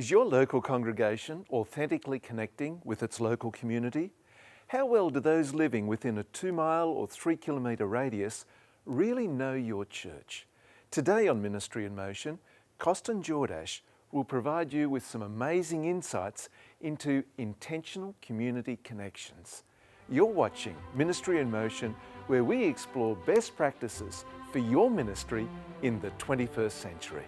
Is your local congregation authentically connecting with its local community? How well do those living within a 2-mile or 3-kilometre radius really know your church? Today on Ministry in Motion, Costin Jordache will provide you with some amazing insights into intentional community connections. You're watching Ministry in Motion, where we explore best practices for your ministry in the 21st century.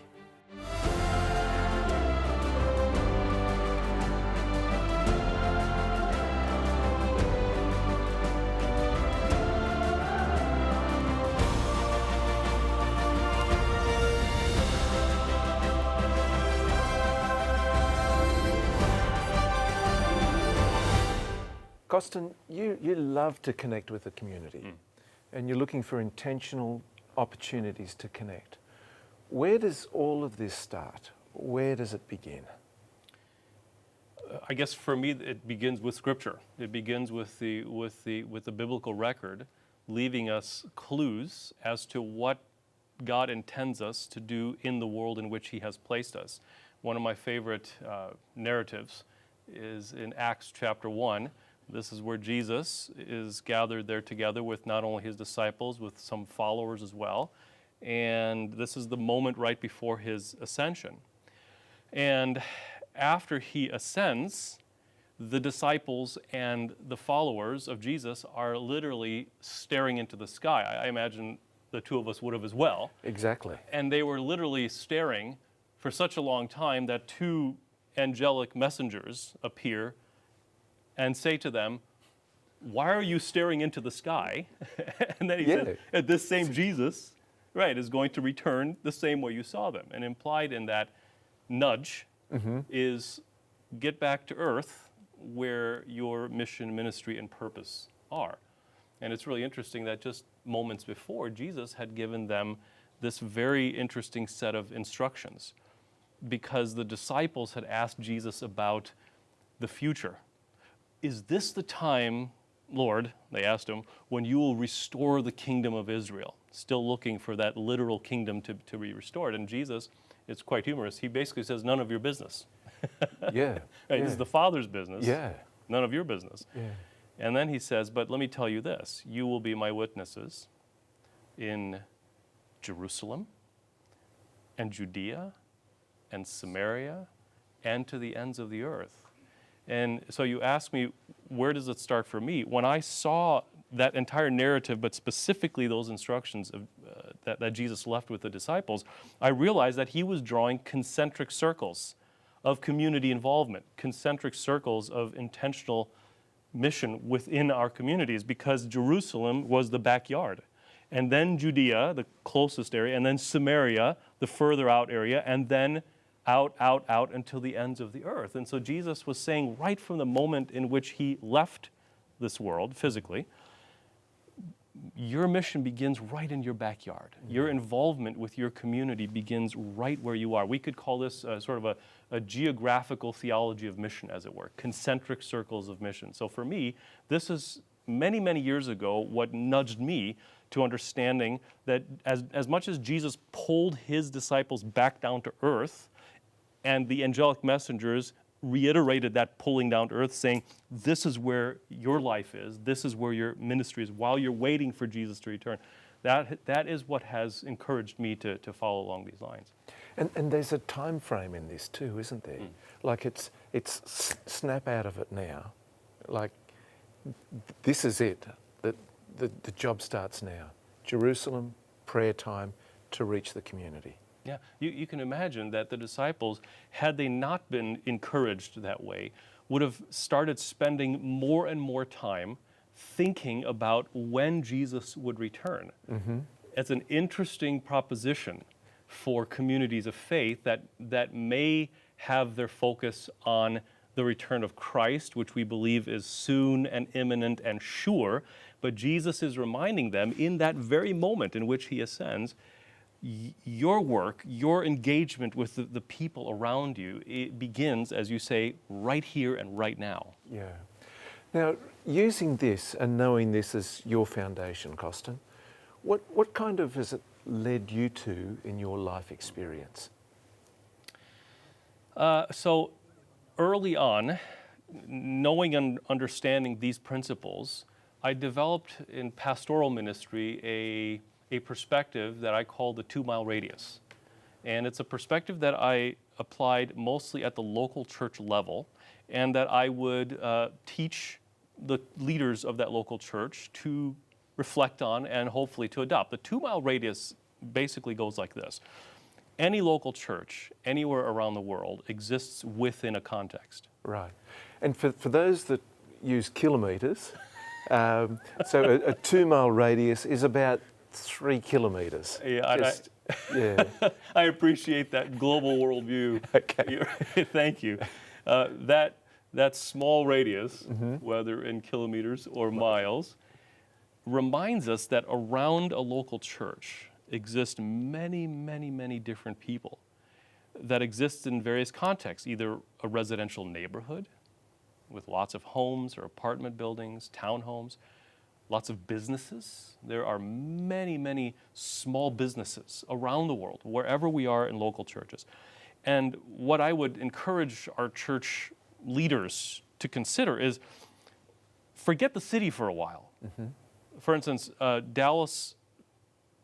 Costin, you love to connect with the community and you're looking for intentional opportunities to connect. Where does all of this start? Where does it begin? I guess for me, it begins with Scripture. It begins with the biblical record, leaving us clues as to what God intends us to do in the world in which He has placed us. One of my favorite narratives is in Acts chapter 1. This is where Jesus is gathered there together with not only His disciples, with some followers as well. And this is the moment right before His ascension. And after He ascends, the disciples and the followers of Jesus are literally staring into the sky. I imagine the two of us would have as well. Exactly. And they were literally staring for such a long time that two angelic messengers appear and say to them, "Why are you staring into the sky?" And then he said, this same Jesus, right, is going to return the same way you saw them. And implied in that nudge is get back to earth where your mission, ministry, and purpose are. And it's really interesting that just moments before, Jesus had given them this very interesting set of instructions, because the disciples had asked Jesus about the future. "Is this the time, Lord," they asked Him, "when you will restore the kingdom of Israel?" Still looking for that literal kingdom to be restored. And Jesus, it's quite humorous, He basically says, "None of your business." Yeah. Right, this is the Father's business. Yeah. None of your business. Yeah. And then He says, "But let me tell you this, you will be my witnesses in Jerusalem and Judea and Samaria and to the ends of the earth." And so you ask me, where does it start for me? When I saw that entire narrative, but specifically those instructions that Jesus left with the disciples, I realized that He was drawing concentric circles of community involvement, concentric circles of intentional mission within our communities, because Jerusalem was the backyard. And then Judea, the closest area, and then Samaria, the further out area, and then out until the ends of the earth. And so Jesus was saying right from the moment in which He left this world physically, your mission begins right in your backyard. Your involvement with your community begins right where you are. We could call this sort of a geographical theology of mission, as it were, concentric circles of mission. So for me, this is many, many years ago what nudged me to understanding that as much as Jesus pulled His disciples back down to earth, and the angelic messengers reiterated that pulling down to earth, saying, this is where your life is, this is where your ministry is, while you're waiting for Jesus to return. That is what has encouraged me to follow along these lines. And there's a time frame in this too, isn't there? Like it's snap out of it now. Like this is it. The job starts now. Jerusalem, prayer time to reach the community. Yeah, you can imagine that the disciples, had they not been encouraged that way, would have started spending more and more time thinking about when Jesus would return. It's an interesting proposition for communities of faith that may have their focus on the return of Christ, which we believe is soon and imminent and sure, but Jesus is reminding them in that very moment in which He ascends, your work, your engagement with the people around you, it begins, as you say, right here and right now. Yeah. Now, using this and knowing this as your foundation, Costin, what kind of has it led you to in your life experience? So early on, knowing and understanding these principles, I developed in pastoral ministry a perspective that I call the 2-mile radius. And it's a perspective that I applied mostly at the local church level, and that I would teach the leaders of that local church to reflect on and hopefully to adopt. The 2-mile radius basically goes like this. Any local church, anywhere around the world, exists within a context. Right. And for those that use kilometres, so a 2-mile radius is about 3 kilometres. Yeah, yeah. I appreciate that global worldview. Okay. Thank you. That small radius, whether in kilometers or miles, reminds us that around a local church exist many, many, many different people that exist in various contexts, either a residential neighborhood with lots of homes or apartment buildings, townhomes, lots of businesses. There are many, many small businesses around the world, wherever we are in local churches. And what I would encourage our church leaders to consider is forget the city for a while. For instance, Dallas,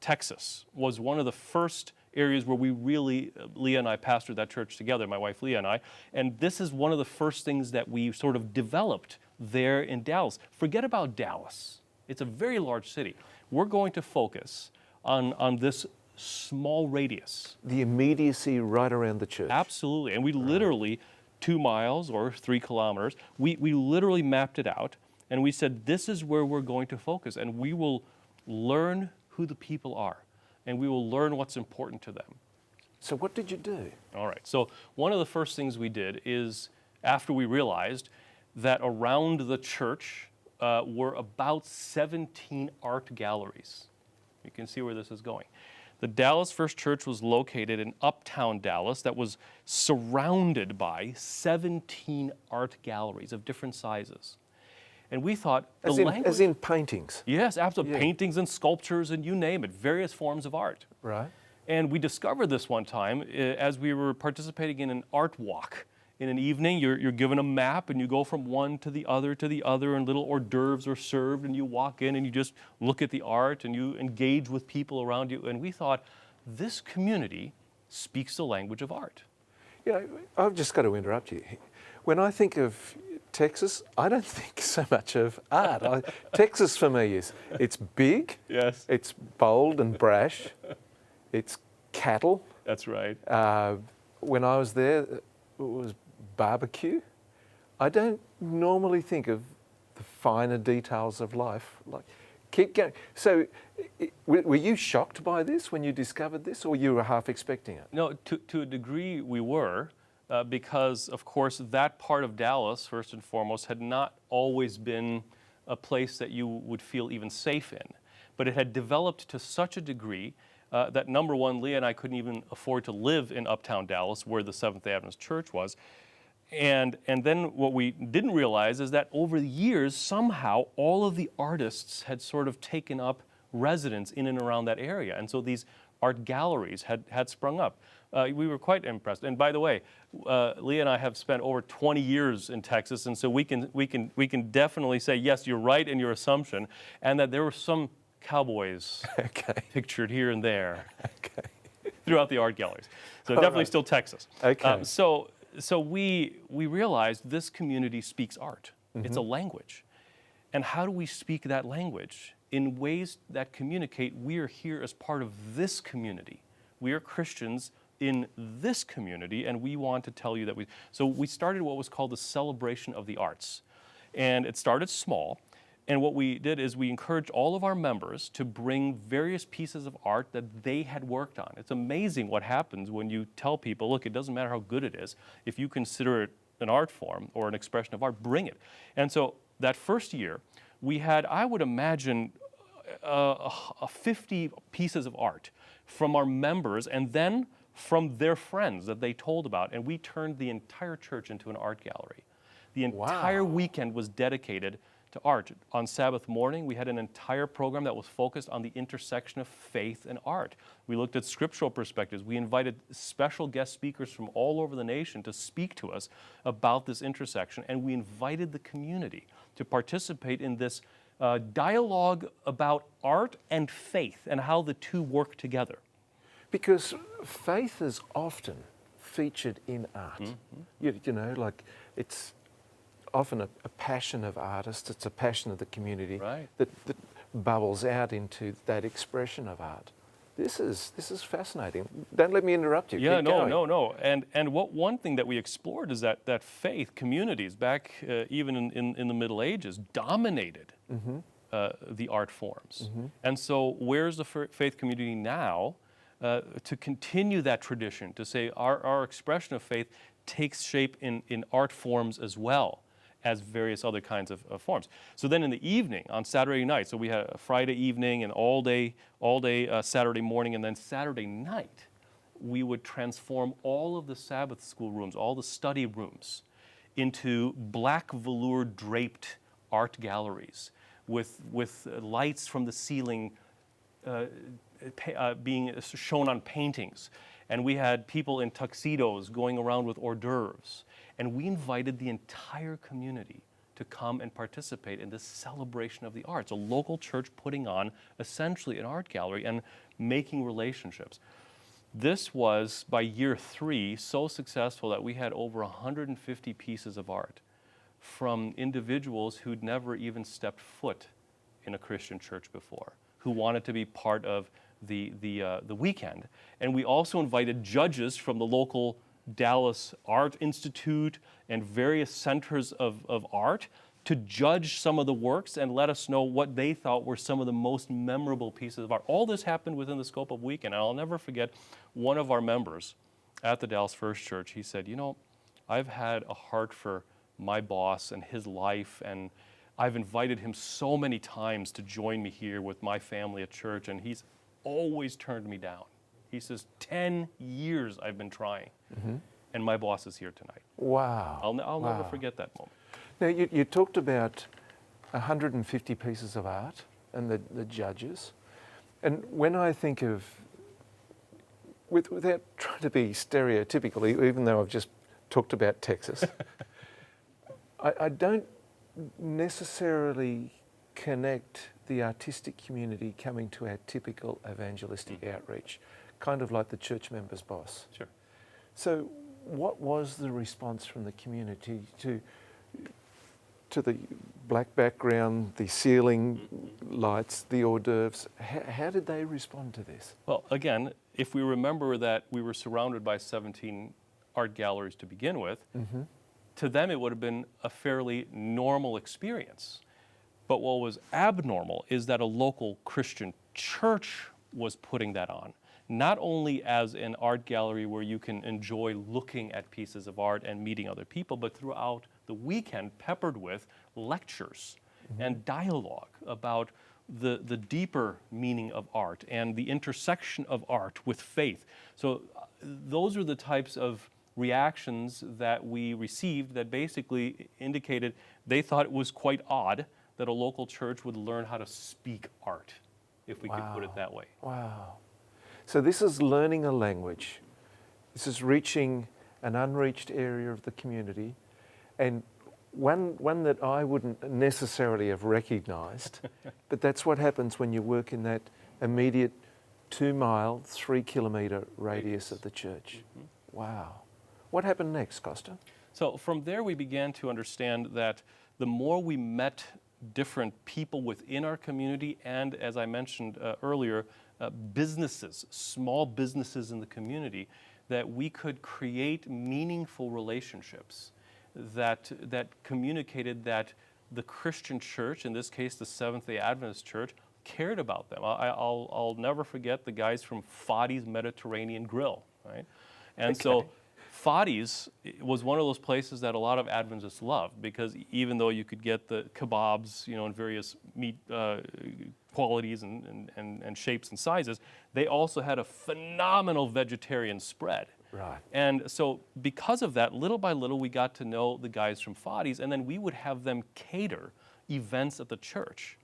Texas was one of the first areas where we really, Leah and I pastored that church together, my wife Leah and I, and this is one of the first things that we sort of developed there in Dallas. Forget about Dallas. It's a very large city. We're going to focus on this small radius. The immediacy right around the church. Absolutely. And we literally, 2 miles or 3 kilometers, we literally mapped it out, and we said, this is where we're going to focus, and we will learn who the people are, and we will learn what's important to them. So what did you do? All right. So one of the first things we did is, after we realized that around the church were about 17 art galleries. You can see where this is going. The Dallas First Church was located in uptown Dallas that was surrounded by 17 art galleries of different sizes. And we thought As in paintings? Yes, absolutely. Yeah. Paintings and sculptures and you name it, various forms of art. Right. And we discovered this one time as we were participating in an art walk. In an evening, you're given a map and you go from one to the other, and little hors d'oeuvres are served, and you walk in and you just look at the art and you engage with people around you. And we thought, this community speaks the language of art. You know, I've just got to interrupt you. When I think of Texas, I don't think so much of art. Texas for me it's big, Yes. it's bold and brash, it's cattle. That's right. When I was there, it was barbecue. I don't normally think of the finer details of life. Like, keep going. So, were you shocked by this when you discovered this, or you were half expecting it? No, to a degree we were, because of course that part of Dallas, first and foremost, had not always been a place that you would feel even safe in. But it had developed to such a degree that number one, Leah and I couldn't even afford to live in uptown Dallas where the Seventh-day Adventist Church was. And then what we didn't realize is that over the years, somehow all of the artists had sort of taken up residence in and around that area. And so these art galleries had sprung up. We were quite impressed. And by the way, Leah and I have spent over 20 years in Texas, and so we can definitely say, yes, you're right in your assumption, and that there were some cowboys pictured here and there throughout the art galleries. So definitely still Texas. So we realized this community speaks art. It's a language. And how do we speak that language? In ways that communicate we are here as part of this community. We are Christians in this community, and we want to tell you that So we started what was called the Celebration of the Arts. And it started small. And what we did is we encouraged all of our members to bring various pieces of art that they had worked on. It's amazing what happens when you tell people, look, it doesn't matter how good it is. If you consider it an art form or an expression of art, bring it. And so that first year, we had, I would imagine, 50 pieces of art from our members and then from their friends that they told about. And we turned the entire church into an art gallery. The entire weekend was dedicated to art. On Sabbath morning, we had an entire program that was focused on the intersection of faith and art. We looked at scriptural perspectives. We invited special guest speakers from all over the nation to speak to us about this intersection, and we invited the community to participate in this dialogue about art and faith and how the two work together. Because faith is often featured in art. You know, like it's often a passion of artists, it's a passion of the community that bubbles out into that expression of art. This is fascinating. Don't let me interrupt you. Yeah, Keep no, going. no. And one thing that we explored is that faith communities back even in the Middle Ages dominated the art forms. And so where's the faith community now to continue that tradition, to say our expression of faith takes shape in art forms as well as various other kinds of forms. So then in the evening, on Saturday night, so we had a Friday evening and all day Saturday morning, and then Saturday night, we would transform all of the Sabbath school rooms, all the study rooms, into black velour draped art galleries with lights from the ceiling being shown on paintings. And we had people in tuxedos going around with hors d'oeuvres. And we invited the entire community to come and participate in this celebration of the arts, a local church putting on essentially an art gallery and making relationships. This was, by year 3, so successful that we had over 150 pieces of art from individuals who'd never even stepped foot in a Christian church before, who wanted to be part of the weekend. And we also invited judges from the local Dallas Art Institute and various centers of art to judge some of the works and let us know what they thought were some of the most memorable pieces of art. All this happened within the scope of weekend. And I'll never forget one of our members at the Dallas First Church. He said, you know, I've had a heart for my boss and his life, and I've invited him so many times to join me here with my family at church, and he's always turned me down. He says, 10 years I've been trying, and my boss is here tonight. Wow. I'll never forget that moment. Now, you talked about 150 pieces of art and the judges. And when I think of, without trying to be stereotypical, even though I've just talked about Texas, I don't necessarily connect the artistic community coming to our typical evangelistic outreach, kind of like the church member's boss. Sure. So what was the response from the community to the black background, the ceiling lights, the hors d'oeuvres? How did they respond to this? Well, again, if we remember that we were surrounded by 17 art galleries to begin with, to them it would have been a fairly normal experience. But what was abnormal is that a local Christian church was putting that on, not only as an art gallery where you can enjoy looking at pieces of art and meeting other people, but throughout the weekend peppered with lectures and dialogue about the deeper meaning of art and the intersection of art with faith. So those are the types of reactions that we received that basically indicated they thought it was quite odd that a local church would learn how to speak art, if we could put it that way. Wow. So this is learning a language. This is reaching an unreached area of the community, and one that I wouldn't necessarily have recognized, but that's what happens when you work in that immediate 2-mile, 3-kilometer radius of the church. Wow. What happened next, Costin? So from there we began to understand that the more we met different people within our community and, as I mentioned earlier, businesses, small businesses in the community, that we could create meaningful relationships that communicated that the Christian church, in this case the Seventh-day Adventist Church, cared about them. I'll never forget the guys from Fadi's Mediterranean Grill, right? And so Fadi's was one of those places that a lot of Adventists loved, because even though you could get the kebabs, you know, in various meat qualities and shapes and sizes, they also had a phenomenal vegetarian spread. Right. And so because of that, little by little, we got to know the guys from Fadi's, and then we would have them cater events at the church,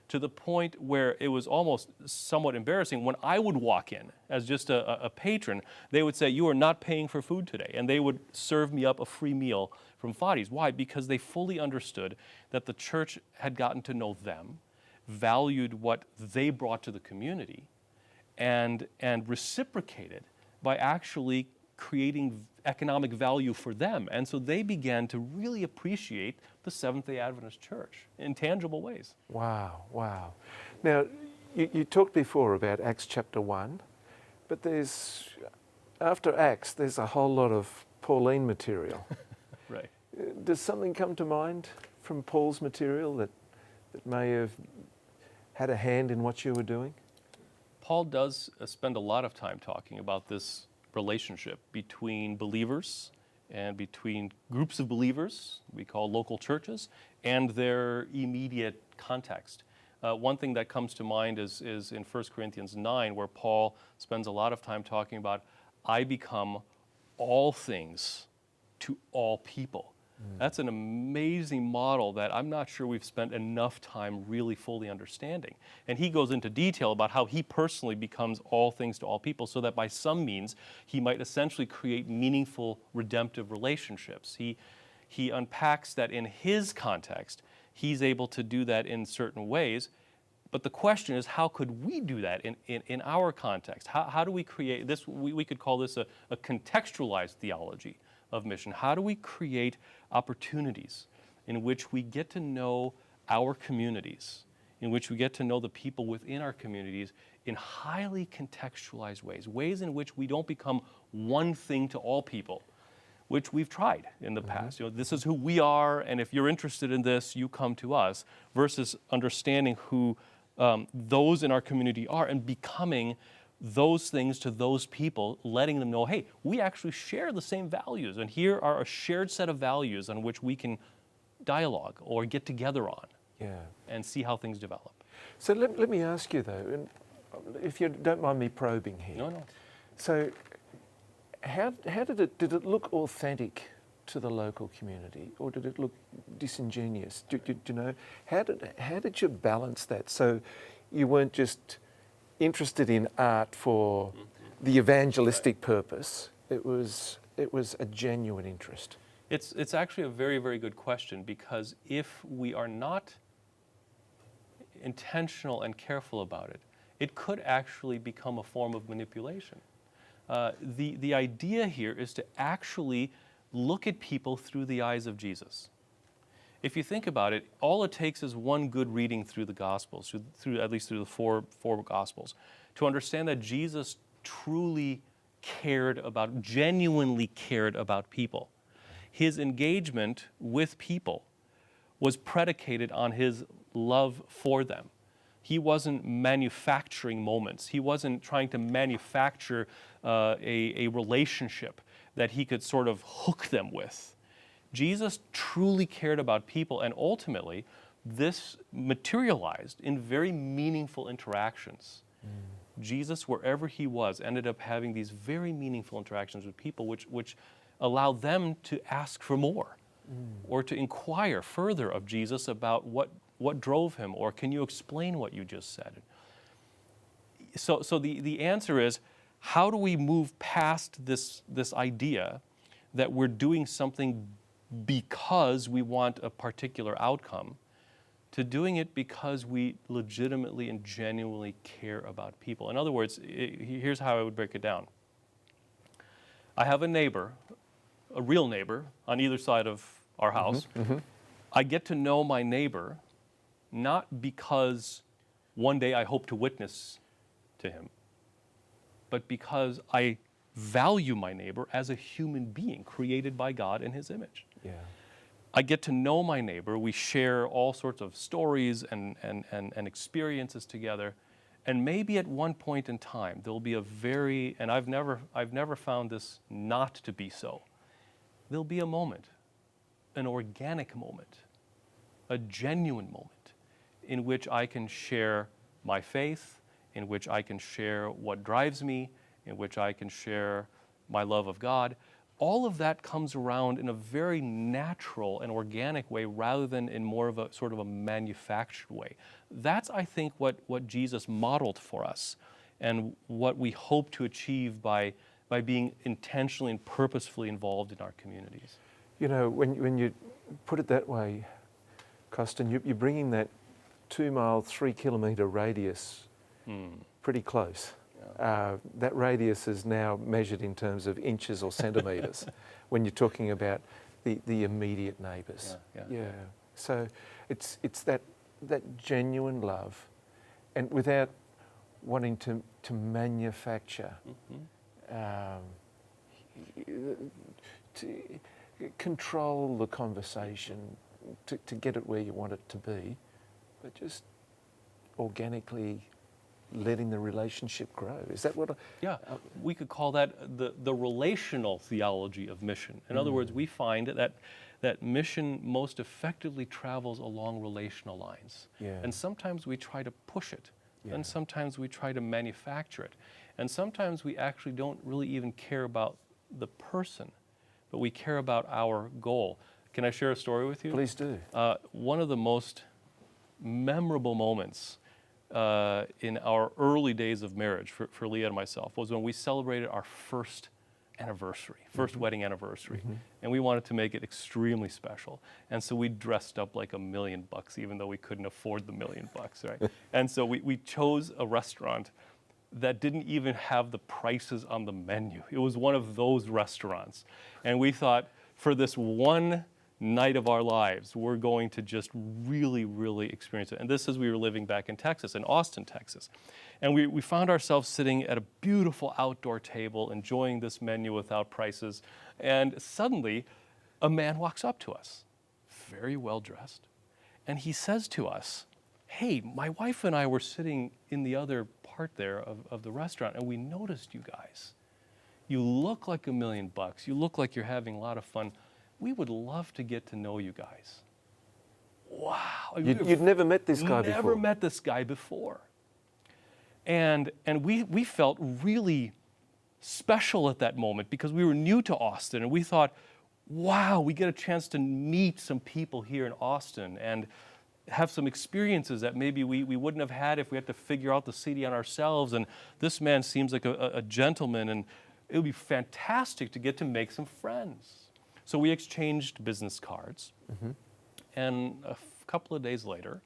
to the point where it was almost somewhat embarrassing. When I would walk in as just a patron, they would say, "You are not paying for food today." And they would serve me up a free meal from Fadi's. Why? Because they fully understood that the church had gotten to know them, valued what they brought to the community, and reciprocated by actually creating economic value for them. And so they began to really appreciate the Seventh-day Adventist Church in tangible ways. Wow, wow. Now, you talked before about Acts chapter 1, but after Acts, there's a whole lot of Pauline material. Right. Does something come to mind from Paul's material that may have had a hand in what you were doing? Paul does spend a lot of time talking about this relationship between believers and between groups of believers, we call local churches, and their immediate context. One thing that comes to mind is in 1 Corinthians 9, where Paul spends a lot of time talking about, I become all things to all people. That's an amazing model that I'm not sure we've spent enough time really fully understanding. And he goes into detail about how he personally becomes all things to all people, so that by some means he might essentially create meaningful redemptive relationships. He unpacks that in his context, he's able to do that in certain ways. But the question is, how could we do that in our context? How do we create this? We could call this a contextualized theology of mission. How do we create opportunities in which we get to know our communities, in which we get to know the people within our communities in highly contextualized ways, ways in which we don't become one thing to all people, which we've tried in the past. This is who we are, and if you're interested in this, you come to us, versus understanding who those in our community are and becoming those things to those people, letting them know, hey, we actually share the same values, and here are a shared set of values on which we can dialogue or get together on and see how things develop. So let me ask you, though, and if you don't mind me probing here. No. So how did it look authentic to the local community, or did it look disingenuous? Do you know, how did you balance that so you weren't just interested in art for the evangelistic purpose? It was a genuine interest. It's actually a very, very good question, because if we are not intentional and careful about it, it could actually become a form of manipulation. The idea here is to actually look at people through the eyes of Jesus. If you think about it, all it takes is one good reading through the Gospels, at least through the four Gospels, to understand that Jesus truly genuinely cared about people. His engagement with people was predicated on his love for them. He wasn't manufacturing moments. He wasn't trying to manufacture a relationship that he could sort of hook them with. Jesus truly cared about people, and ultimately, this materialized in very meaningful interactions. Jesus, wherever he was, ended up having these very meaningful interactions with people, which allowed them to ask for more, or to inquire further of Jesus about what drove him, or can you explain what you just said? So the answer is, how do we move past this idea that we're doing something because we want a particular outcome, to doing it because we legitimately and genuinely care about people? In other words, here's how I would break it down. I have a neighbor, a real neighbor, on either side of our house. I get to know my neighbor not because one day I hope to witness to him, but because I value my neighbor as a human being created by God in his image. Yeah. I get to know my neighbor. We share all sorts of stories and experiences together. And maybe at one point in time, there'll be and I've never found this not to be so. There'll be a moment, an organic moment, a genuine moment, in which I can share my faith, in which I can share what drives me, in which I can share my love of God, all of that comes around in a very natural and organic way rather than in more of a sort of a manufactured way. That's, I think, what Jesus modeled for us and what we hope to achieve by being intentionally and purposefully involved in our communities. You know, when you put it that way, Costin, you're bringing that 2 mile, 3 kilometre radius pretty close. That radius is now measured in terms of inches or centimetres when you're talking about the immediate neighbours. Yeah. So it's that genuine love, and without wanting to manufacture, to control the conversation, to get it where you want it to be, but just organically letting the relationship grow. Is that what? We could call that the relational theology of mission. In other words, we find that mission most effectively travels along relational lines. And sometimes we try to push it, and sometimes we try to manufacture it, and sometimes we actually don't really even care about the person, but we care about our goal. Can I share a story with you? Please do. One of the most memorable moments in our early days of marriage for Leah and myself was when we celebrated our first wedding anniversary. And we wanted to make it extremely special. And so we dressed up like $1 million, even though we couldn't afford the $1 million, right? And so we chose a restaurant that didn't even have the prices on the menu. It was one of those restaurants. And we thought, for this one night of our lives, we're going to just really, really experience it. And this is, we were living back in Texas, in Austin, Texas. And we found ourselves sitting at a beautiful outdoor table, enjoying this menu without prices. And suddenly, a man walks up to us, very well dressed. And he says to us, "Hey, my wife and I were sitting in the other part there of the restaurant, and we noticed you guys. You look like $1 million. You look like you're having a lot of fun. We would love to get to know you guys." Wow. You'd never met this guy before? Never met this guy before. And we felt really special at that moment because we were new to Austin, and we thought, wow, we get a chance to meet some people here in Austin and have some experiences that maybe we wouldn't have had if we had to figure out the city on ourselves. And this man seems like a gentleman, and it would be fantastic to get to make some friends. So we exchanged business cards, and a couple of days later,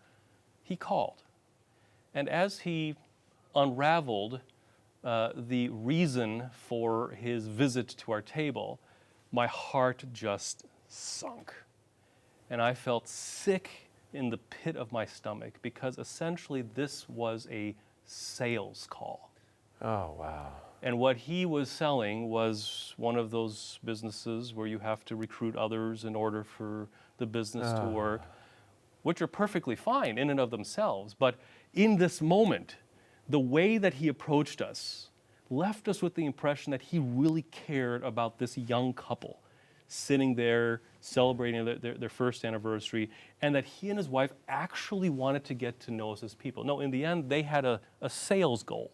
he called. And as he unraveled the reason for his visit to our table, my heart just sunk. And I felt sick in the pit of my stomach because essentially this was a sales call. Oh, wow. And what he was selling was one of those businesses where you have to recruit others in order for the business to work, which are perfectly fine in and of themselves. But in this moment, the way that he approached us left us with the impression that he really cared about this young couple sitting there celebrating their first anniversary, and that he and his wife actually wanted to get to know us as people. No, in the end, they had a sales goal,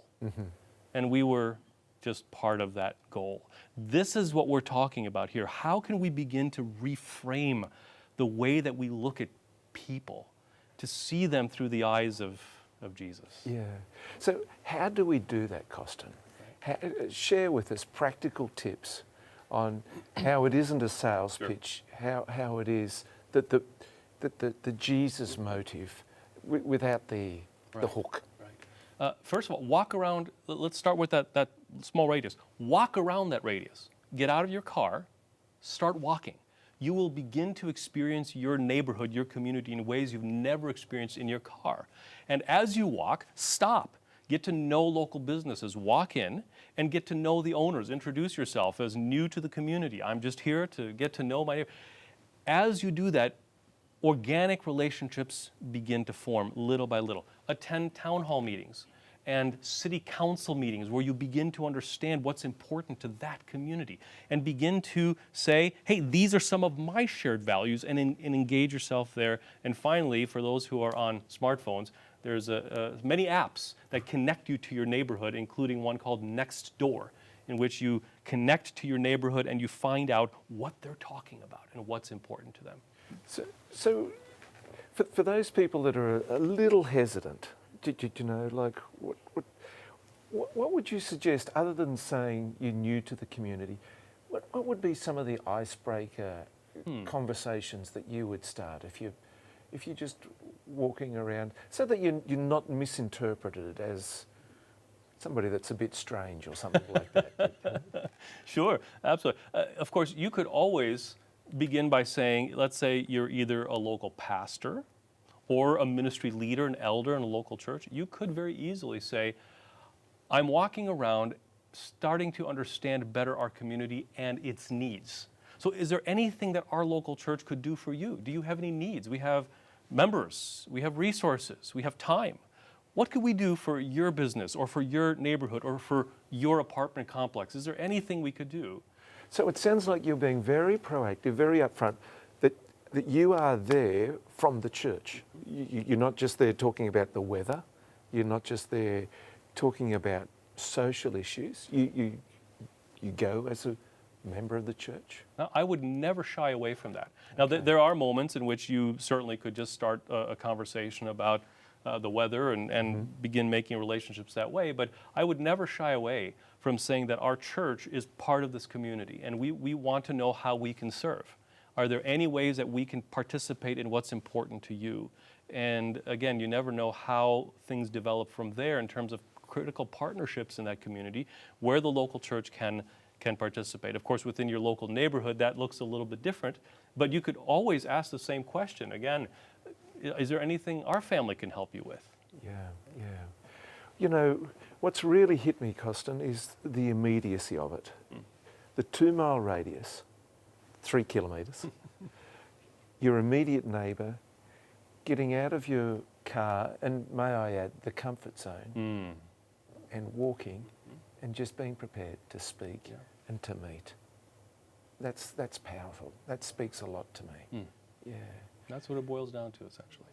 and we were just part of that goal. This is what we're talking about here. How can we begin to reframe the way that we look at people, to see them through the eyes of Jesus? Yeah. So how do we do that, Costin? Share with us practical tips on how it isn't a sales pitch, how it is that the Jesus motive without the hook. First of all, walk around. Let's start with that small radius. Walk around that radius. Get out of your car, start walking. You will begin to experience your neighborhood, your community in ways you've never experienced in your car. And as you walk, stop. Get to know local businesses. Walk in and get to know the owners. Introduce yourself as new to the community. I'm just here to get to know my neighbor. As you do that, organic relationships begin to form little by little. Attend town hall meetings and city council meetings where you begin to understand what's important to that community and begin to say, hey, these are some of my shared values, and engage yourself there. And finally, for those who are on smartphones, there's many apps that connect you to your neighborhood, including one called Next Door, in which you connect to your neighborhood and you find out what they're talking about and what's important to them. So for those people that are a little hesitant, you know, like what would you suggest, other than saying you're new to the community, what would be some of the icebreaker conversations that you would start if you're just walking around, so that you're not misinterpreted as somebody that's a bit strange or something like that? Sure, absolutely. Of course, you could always begin by saying, let's say you're either a local pastor or a ministry leader, an elder in a local church. You could very easily say, I'm walking around starting to understand better our community and its needs. So is there anything that our local church could do for you? Do you have any needs? We have members, we have resources, we have time. What could we do for your business or for your neighborhood or for your apartment complex? Is there anything we could do? So it sounds like you're being very proactive, very upfront, that you are there from the church. You're not just there talking about the weather. You're not just there talking about social issues. You go as a member of the church. Now, I would never shy away from that. Now, there are moments in which you certainly could just start a conversation about the weather and begin making relationships that way, but I would never shy away from saying that our church is part of this community and we want to know how we can serve. Are there any ways that we can participate in what's important to you? And again, you never know how things develop from there in terms of critical partnerships in that community where the local church can participate. Of course, within your local neighborhood, that looks a little bit different, but you could always ask the same question. Again, is there anything our family can help you with? Yeah. You know, what's really hit me, Costin, is the immediacy of it. The 2-mile radius, 3 kilometres, your immediate neighbour, getting out of your car, and may I add, the comfort zone, and walking, and just being prepared to speak and to meet. That's powerful. That speaks a lot to me. Yeah. That's what it boils down to, essentially.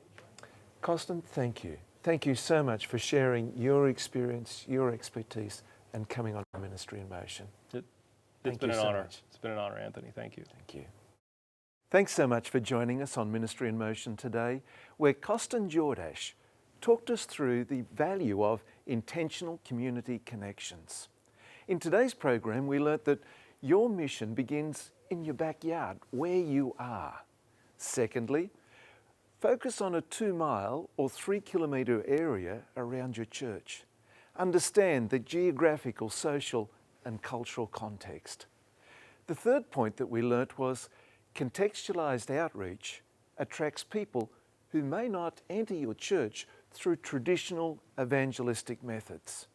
Costin, thank you. Thank you so much for sharing your experience, your expertise, and coming on Ministry in Motion. It's been an honor. It's been an honor, Anthony. Thank you. Thank you. Thanks so much for joining us on Ministry in Motion today, where Costin Jordache talked us through the value of intentional community connections. In today's program, we learnt that your mission begins in your backyard, where you are. Secondly, focus on a 2-mile or 3 kilometre area around your church. Understand the geographical, social and cultural context. The third point that we learnt was contextualised outreach attracts people who may not enter your church through traditional evangelistic methods.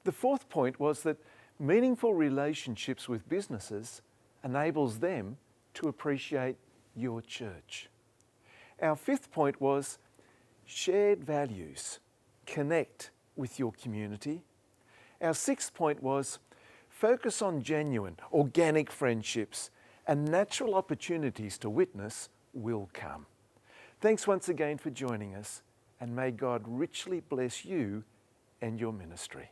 The fourth point was that meaningful relationships with businesses enables them to appreciate your church. Our fifth point was shared values, connect with your community. Our sixth point was focus on genuine, organic friendships, and natural opportunities to witness will come. Thanks once again for joining us, and may God richly bless you and your ministry.